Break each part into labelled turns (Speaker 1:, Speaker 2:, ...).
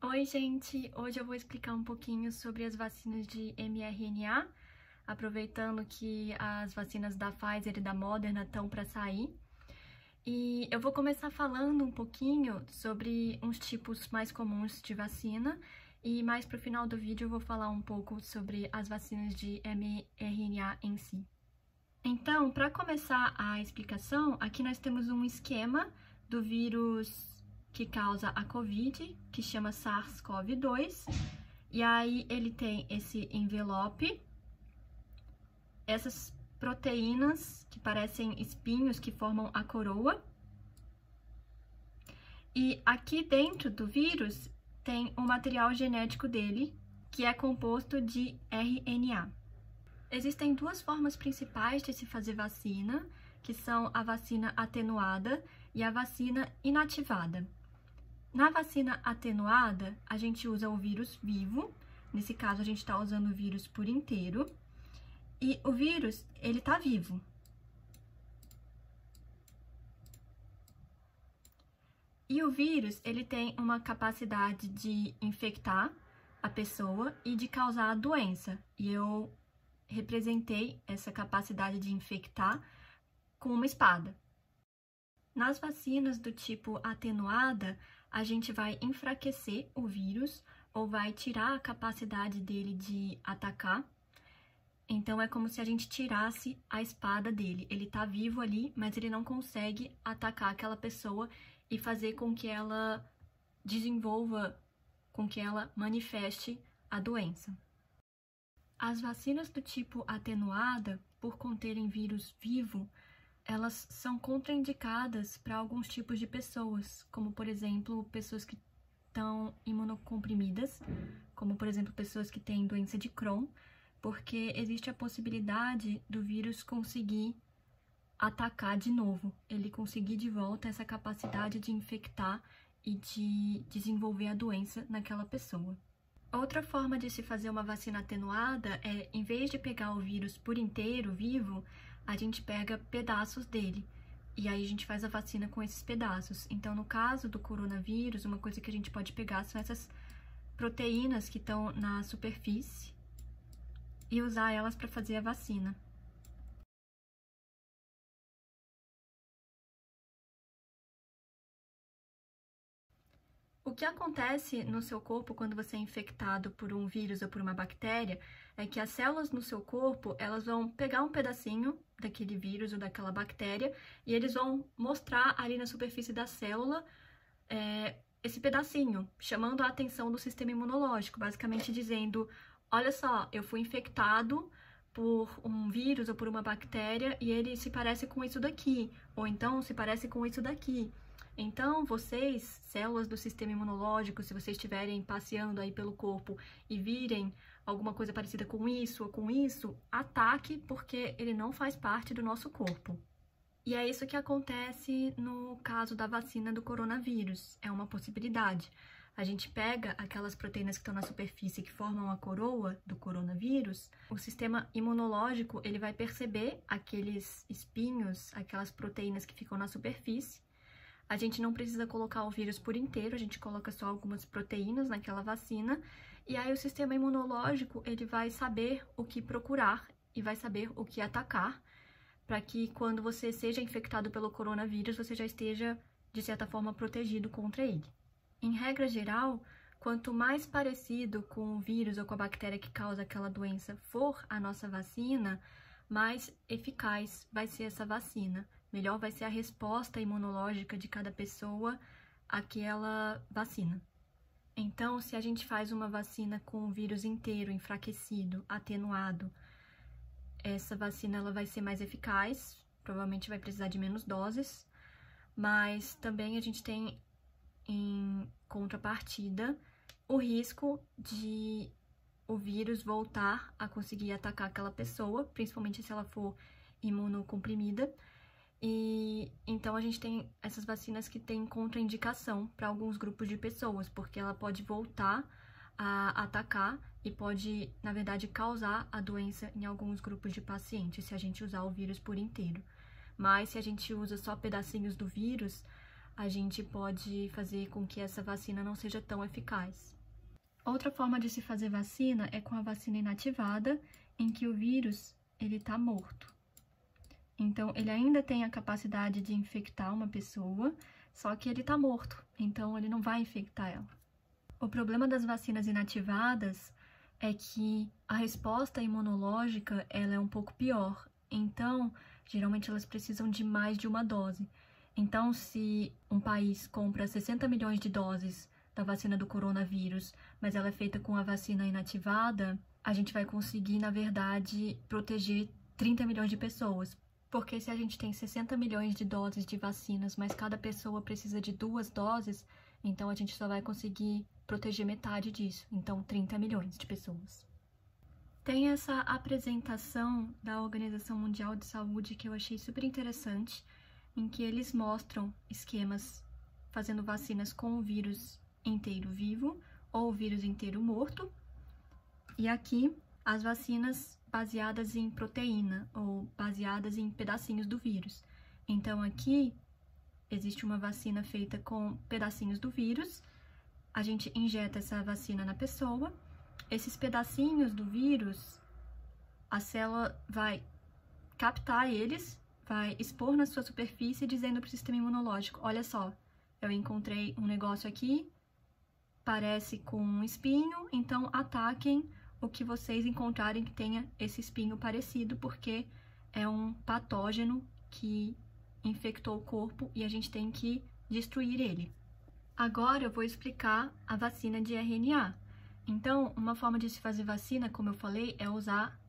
Speaker 1: Oi, gente! Hoje eu vou explicar um pouquinho sobre as vacinas de mRNA, aproveitando que as vacinas da Pfizer e da Moderna estão para sair. E eu vou começar falando um pouquinho sobre uns tipos mais comuns de vacina e mais para o final do vídeo eu vou falar um pouco sobre as vacinas de mRNA em si. Então, para começar a explicação, aqui nós temos um esquema do vírus que causa a COVID, que chama SARS-CoV-2, e aí ele tem esse envelope, essas proteínas que parecem espinhos que formam a coroa, e aqui dentro do vírus tem o material genético dele, que é composto de RNA. Existem duas formas principais de se fazer vacina, que são a vacina atenuada e a vacina inativada. Na vacina atenuada, a gente usa o vírus vivo, nesse caso a gente está usando o vírus por inteiro, e o vírus, ele está vivo. E o vírus, ele tem uma capacidade de infectar a pessoa e de causar a doença, e eu representei essa capacidade de infectar com uma espada. Nas vacinas do tipo atenuada, a gente vai enfraquecer o vírus ou vai tirar a capacidade dele de atacar. Então, é como se a gente tirasse a espada dele. Ele tá vivo ali, mas ele não consegue atacar aquela pessoa e fazer com que ela desenvolva, com que ela manifeste a doença. As vacinas do tipo atenuada, por conterem vírus vivo, elas são contraindicadas para alguns tipos de pessoas, como, por exemplo, pessoas que estão imunocomprimidas, como, por exemplo, pessoas que têm doença de Crohn, porque existe a possibilidade do vírus conseguir atacar de novo, ele conseguir de volta essa capacidade de infectar e de desenvolver a doença naquela pessoa. Outra forma de se fazer uma vacina atenuada é, em vez de pegar o vírus por inteiro, vivo, a gente pega pedaços dele, e aí a gente faz a vacina com esses pedaços. Então, no caso do coronavírus, uma coisa que a gente pode pegar são essas proteínas que estão na superfície e usar elas para fazer a vacina. O que acontece no seu corpo quando você é infectado por um vírus ou por uma bactéria é que as células no seu corpo, elas vão pegar um pedacinho daquele vírus ou daquela bactéria e eles vão mostrar ali na superfície da célula esse pedacinho, chamando a atenção do sistema imunológico, basicamente dizendo, olha só, eu fui infectado por um vírus ou por uma bactéria e ele se parece com isso daqui, ou então se parece com isso daqui. Então, vocês, células do sistema imunológico, se vocês estiverem passeando aí pelo corpo e virem alguma coisa parecida com isso ou com isso, ataque, porque ele não faz parte do nosso corpo. E é isso que acontece no caso da vacina do coronavírus, é uma possibilidade. A gente pega aquelas proteínas que estão na superfície que formam a coroa do coronavírus, o sistema imunológico ele vai perceber aqueles espinhos, aquelas proteínas que ficam na superfície. A gente não precisa colocar o vírus por inteiro, a gente coloca só algumas proteínas naquela vacina, e aí o sistema imunológico ele vai saber o que procurar e vai saber o que atacar, para que quando você seja infectado pelo coronavírus, você já esteja, de certa forma, protegido contra ele. Em regra geral, quanto mais parecido com o vírus ou com a bactéria que causa aquela doença for a nossa vacina, mais eficaz vai ser essa vacina. Melhor vai ser a resposta imunológica de cada pessoa àquela vacina. Então, se a gente faz uma vacina com o vírus inteiro, enfraquecido, atenuado, essa vacina ela vai ser mais eficaz, provavelmente vai precisar de menos doses, mas também a gente tem em contrapartida o risco de o vírus voltar a conseguir atacar aquela pessoa, principalmente se ela for imunocomprimida. E então a gente tem essas vacinas que têm contraindicação para alguns grupos de pessoas, porque ela pode voltar a atacar e pode, na verdade, causar a doença em alguns grupos de pacientes, se a gente usar o vírus por inteiro. Mas se a gente usa só pedacinhos do vírus, a gente pode fazer com que essa vacina não seja tão eficaz. Outra forma de se fazer vacina é com a vacina inativada, em que o vírus ele está morto. Então, ele ainda tem a capacidade de infectar uma pessoa, só que ele está morto, então ele não vai infectar ela. O problema das vacinas inativadas é que a resposta imunológica ela é um pouco pior. Então, geralmente elas precisam de mais de uma dose. Então, se um país compra 60 milhões de doses da vacina do coronavírus, mas ela é feita com a vacina inativada, a gente vai conseguir, na verdade, proteger 30 milhões de pessoas. Porque se a gente tem 60 milhões de doses de vacinas, mas cada pessoa precisa de 2 doses, então a gente só vai conseguir proteger metade disso, então 30 milhões de pessoas. Tem essa apresentação da Organização Mundial de Saúde que eu achei super interessante, em que eles mostram esquemas fazendo vacinas com o vírus inteiro vivo ou o vírus inteiro morto. E aqui as vacinas baseadas em proteína ou baseadas em pedacinhos do vírus. Então aqui existe uma vacina feita com pedacinhos do vírus, a gente injeta essa vacina na pessoa, esses pedacinhos do vírus, a célula vai captar eles, vai expor na sua superfície dizendo para o sistema imunológico, olha só, eu encontrei um negócio aqui, parece com um espinho, então ataquem o que vocês encontrarem que tenha esse espinho parecido, porque é um patógeno que infectou o corpo e a gente tem que destruir ele. Agora eu vou explicar a vacina de RNA. Então, uma forma de se fazer vacina, como eu falei, é usar,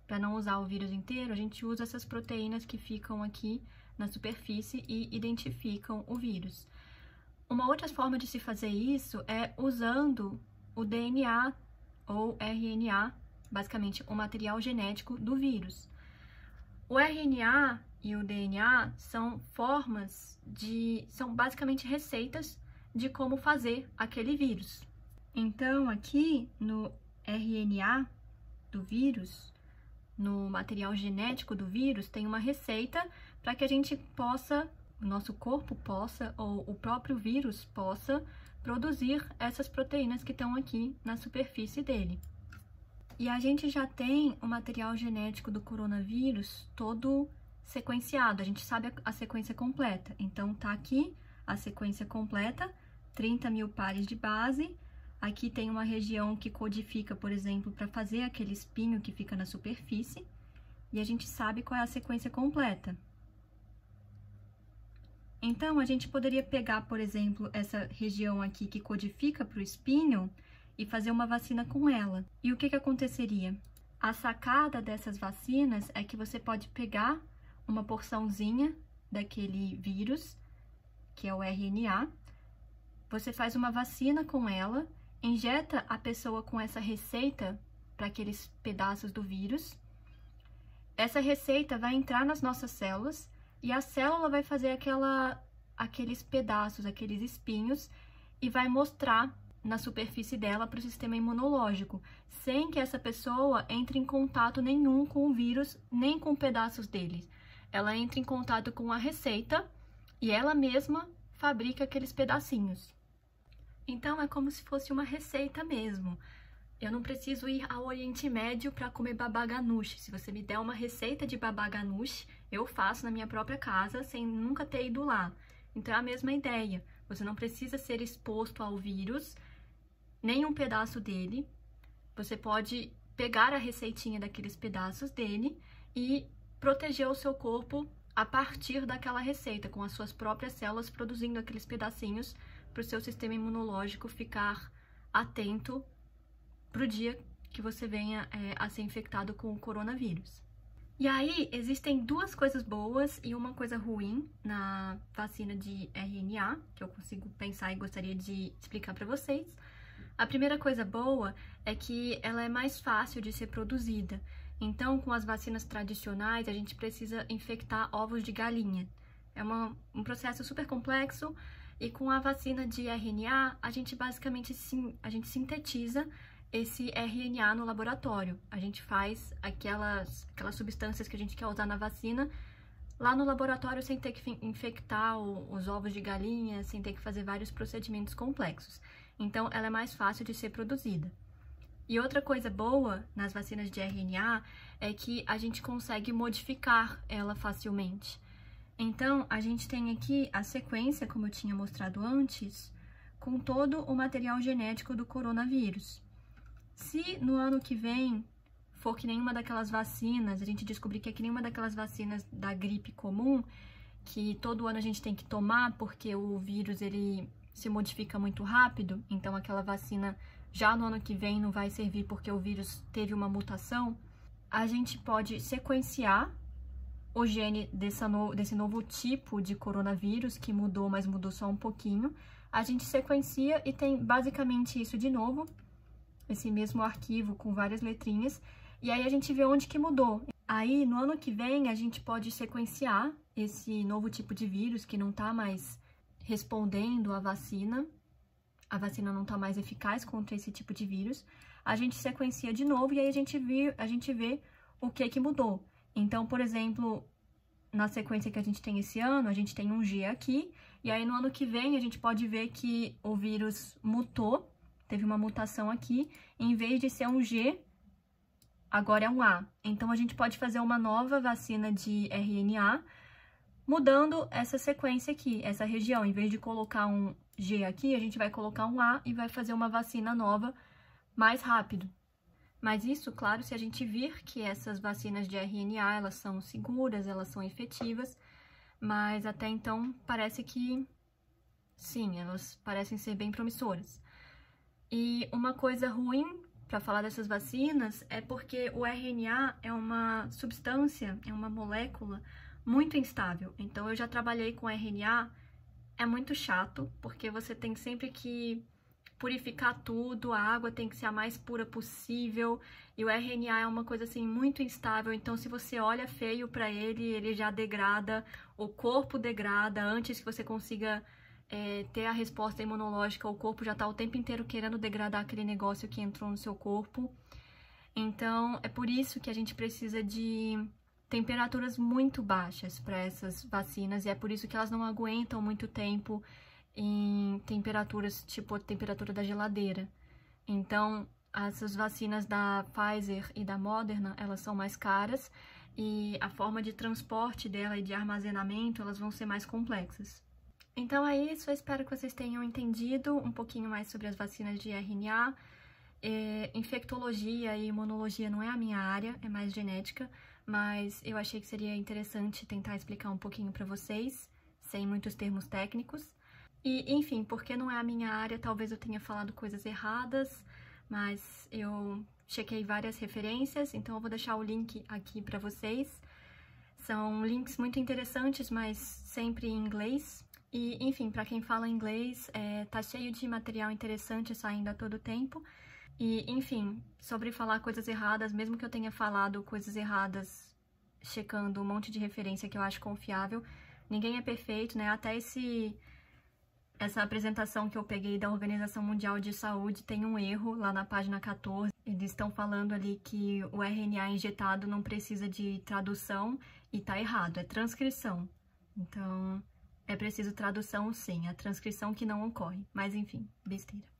Speaker 1: para não usar o vírus inteiro, a gente usa essas proteínas que ficam aqui na superfície e identificam o vírus. Uma outra forma de se fazer isso é usando o DNA ou RNA, basicamente o material genético do vírus. O RNA e o DNA são são basicamente receitas de como fazer aquele vírus. Então, aqui no RNA do vírus, no material genético do vírus, tem uma receita para que a gente possa, o nosso corpo possa, ou o próprio vírus possa, produzir essas proteínas que estão aqui na superfície dele. E a gente já tem o material genético do coronavírus todo sequenciado, a gente sabe a sequência completa. Então, tá aqui a sequência completa, 30 mil pares de base. Aqui tem uma região que codifica, por exemplo, para fazer aquele espinho que fica na superfície. E a gente sabe qual é a sequência completa. Então, a gente poderia pegar, por exemplo, essa região aqui que codifica para o espinho e fazer uma vacina com ela. E o que aconteceria? A sacada dessas vacinas é que você pode pegar uma porçãozinha daquele vírus, que é o RNA, você faz uma vacina com ela, injeta a pessoa com essa receita para aqueles pedaços do vírus. Essa receita vai entrar nas nossas células e a célula vai fazer aqueles pedaços, aqueles espinhos, e vai mostrar na superfície dela para o sistema imunológico, sem que essa pessoa entre em contato nenhum com o vírus, nem com pedaços dele. Ela entra em contato com a receita e ela mesma fabrica aqueles pedacinhos. Então, é como se fosse uma receita mesmo. Eu não preciso ir ao Oriente Médio para comer baba ganoush. Se você me der uma receita de baba ganoush, eu faço na minha própria casa, sem nunca ter ido lá. Então, é a mesma ideia. Você não precisa ser exposto ao vírus, nem um pedaço dele. Você pode pegar a receitinha daqueles pedaços dele e proteger o seu corpo a partir daquela receita, com as suas próprias células produzindo aqueles pedacinhos para o seu sistema imunológico ficar atento para o dia que você venha a ser infectado com o coronavírus. E aí, existem duas coisas boas e uma coisa ruim na vacina de RNA, que eu consigo pensar e gostaria de explicar para vocês. A primeira coisa boa é que ela é mais fácil de ser produzida. Então, com as vacinas tradicionais, a gente precisa infectar ovos de galinha. É um processo super complexo. E com a vacina de RNA, a gente basicamente sintetiza esse RNA no laboratório. A gente faz aquelas substâncias que a gente quer usar na vacina lá no laboratório sem ter que infectar os ovos de galinha, sem ter que fazer vários procedimentos complexos. Então, ela é mais fácil de ser produzida. E outra coisa boa nas vacinas de RNA é que a gente consegue modificar ela facilmente. Então, a gente tem aqui a sequência, como eu tinha mostrado antes, com todo o material genético do coronavírus. Se no ano que vem for que nenhuma daquelas vacinas, a gente descobrir que é que nenhuma daquelas vacinas da gripe comum, que todo ano a gente tem que tomar porque o vírus ele se modifica muito rápido, então aquela vacina já no ano que vem não vai servir porque o vírus teve uma mutação, a gente pode sequenciar o gene desse novo tipo de coronavírus, que mudou, mas mudou só um pouquinho. A gente sequencia e tem basicamente isso de novo, esse mesmo arquivo com várias letrinhas, e aí a gente vê onde que mudou. Aí, no ano que vem, a gente pode sequenciar esse novo tipo de vírus que não está mais respondendo à vacina, a vacina não está mais eficaz contra esse tipo de vírus, a gente sequencia de novo e aí a gente vê o que mudou. Então, por exemplo, na sequência que a gente tem esse ano, a gente tem um G aqui, e aí no ano que vem a gente pode ver que o vírus mutou, teve uma mutação aqui, e em vez de ser um G, agora é um A. Então, a gente pode fazer uma nova vacina de RNA, mudando essa sequência aqui, essa região. Em vez de colocar um G aqui, a gente vai colocar um A e vai fazer uma vacina nova mais rápido. Mas isso, claro, se a gente vir que essas vacinas de RNA, elas são seguras, elas são efetivas, mas até então parece que sim, elas parecem ser bem promissoras. E uma coisa ruim para falar dessas vacinas é porque o RNA é uma substância, é uma molécula muito instável. Então, eu já trabalhei com RNA, é muito chato, porque você tem sempre que purificar tudo, a água tem que ser a mais pura possível, e o RNA é uma coisa assim muito instável, então se você olha feio para ele já degrada, o corpo degrada, antes que você consiga ter a resposta imunológica, o corpo já está o tempo inteiro querendo degradar aquele negócio que entrou no seu corpo. Então, é por isso que a gente precisa de temperaturas muito baixas para essas vacinas, e é por isso que elas não aguentam muito tempo em temperaturas, tipo a temperatura da geladeira. Então, essas vacinas da Pfizer e da Moderna, elas são mais caras, e a forma de transporte dela e de armazenamento, elas vão ser mais complexas. Então é isso, eu espero que vocês tenham entendido um pouquinho mais sobre as vacinas de RNA. Infectologia e imunologia não é a minha área, é mais genética, mas eu achei que seria interessante tentar explicar um pouquinho para vocês, sem muitos termos técnicos. E, enfim, porque não é a minha área, talvez eu tenha falado coisas erradas, mas eu chequei várias referências, então eu vou deixar o link aqui para vocês. São links muito interessantes, mas sempre em inglês. E, enfim, para quem fala inglês, tá cheio de material interessante saindo a todo tempo. E, enfim, sobre falar coisas erradas, mesmo que eu tenha falado coisas erradas, checando um monte de referência que eu acho confiável, ninguém é perfeito, né? Até essa apresentação que eu peguei da Organização Mundial de Saúde tem um erro lá na página 14. Eles estão falando ali que o RNA injetado não precisa de tradução e tá errado, é transcrição. Então, é preciso tradução sim, a transcrição que não ocorre. Mas enfim, besteira.